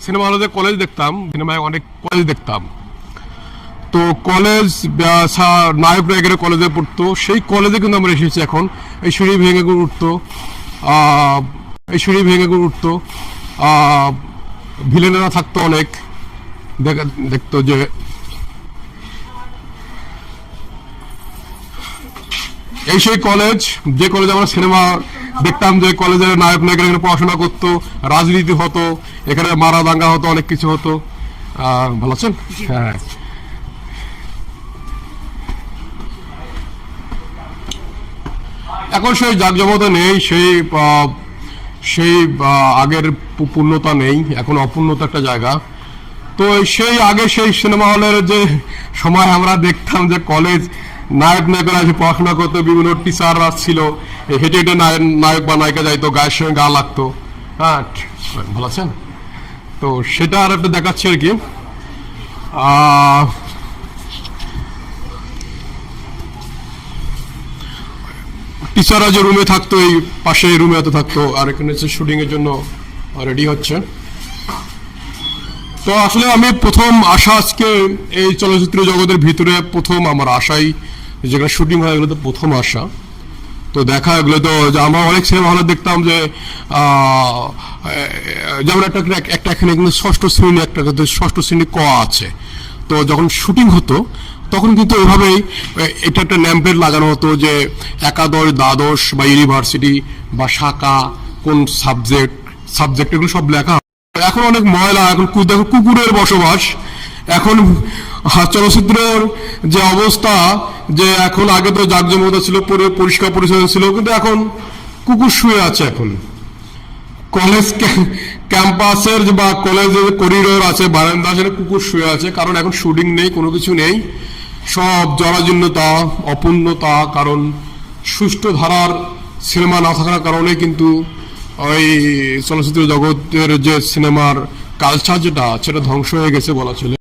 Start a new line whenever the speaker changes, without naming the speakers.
Cinema হলে যে college দেখতাম, সিনেমায় অনেক কলেজ দেখতাম। তো কলেজ নায়করা এখানে কলেজে পড়তো, সেই কলেজে কিন্তু আমরা এসেছি এখন। এই সিঁড়ি ভেঙে করে উঠতো, এই সিঁড়ি ভেঙে করে উঠতো, ভিলেনেরা থাকতো অনেক, দেখতো যে এই সেই কলেজ, যে কলেজে আমরা সিনেমা দেখতাম, যে কলেজের নায়ক নায়িকা এখানে পড়াশোনা করতো, রাজনীতি হতো, এখানে মারা দাঙ্গা হতো, অনেক কিছু হতো। ভালো আছেন? হ্যাঁ। এখন সেই জাঁকজমকতা নেই, সেই আগের পূর্ণতা নেই, এখন অপূর্ণতা একটা জায়গা। তো সেই আগে সেই সিনেমা হলের যে সময় আমরা দেখতাম যে কলেজ নায়ক নায়িকারা এসে পড়াশোনা করতো, বিভিন্ন টিচাররা ছিল, হেঁটে হেঁটে নায়ক বা নায়িকা যাইতো, গায়ের সঙ্গে গা লাগতো। হ্যাঁ, ভালো আছেন? তো সেটা আর একটা দেখাচ্ছে আর কি। টিচাররা যে রুমে থাকতো, এই পাশে রুমে এত থাকতো, আর এখানে শুটিং এর জন্য রেডি হচ্ছে। তো আসলে আমি প্রথম আসা আজকে এই চলচ্চিত্র জগতের ভিতরে, প্রথম আমার আশাই যেখানে শুটিং হয়, এগুলো তো প্রথম আসা। তো দেখা এগুলো তো আমরা অনেক সিনেমা হলে দেখতাম যে যেমন একটা এখানে কিন্তু ষষ্ঠ শ্রেণী, একটা ষষ্ঠ শ্রেণী ক আছে। তো যখন শুটিং হতো তখন কিন্তু এভাবেই এটা একটা ন্যাম্পের লাগানো হতো যে একাদশ, দ্বাদশ বা ইউনিভার্সিটি বা শাখা, কোন সাবজেক্ট এগুলো সব লেখা। এখন অনেক ময়লা, এখন দেখো কুকুরের বসবাস। এখন চলচ্চিত্রের যে অবস্থা, যে এখন আগে তো জাঁকজমকতা ছিল, পরিষ্কার পরিচ্ছন্ন ছিল, কিন্তু এখন কুকুর শুয়ে আছে। এখন কলেজ ক্যাম্পাসের বা কলেজের করিডোর আছে, বারান্দা, সেটা কুকুর শুয়ে আছে, কারণ এখন শুটিং নেই, কোনো কিছু নেই, সব জরাজীর্ণতা, অপূর্ণতা। কারণ সুষ্ঠু ধারার সিনেমা না থাকার কারণে কিন্তু ওই চলচ্চিত্র জগতের যে সিনেমার কালচার যেটা সেটা ধ্বংস হয়ে গেছে বলা চলে।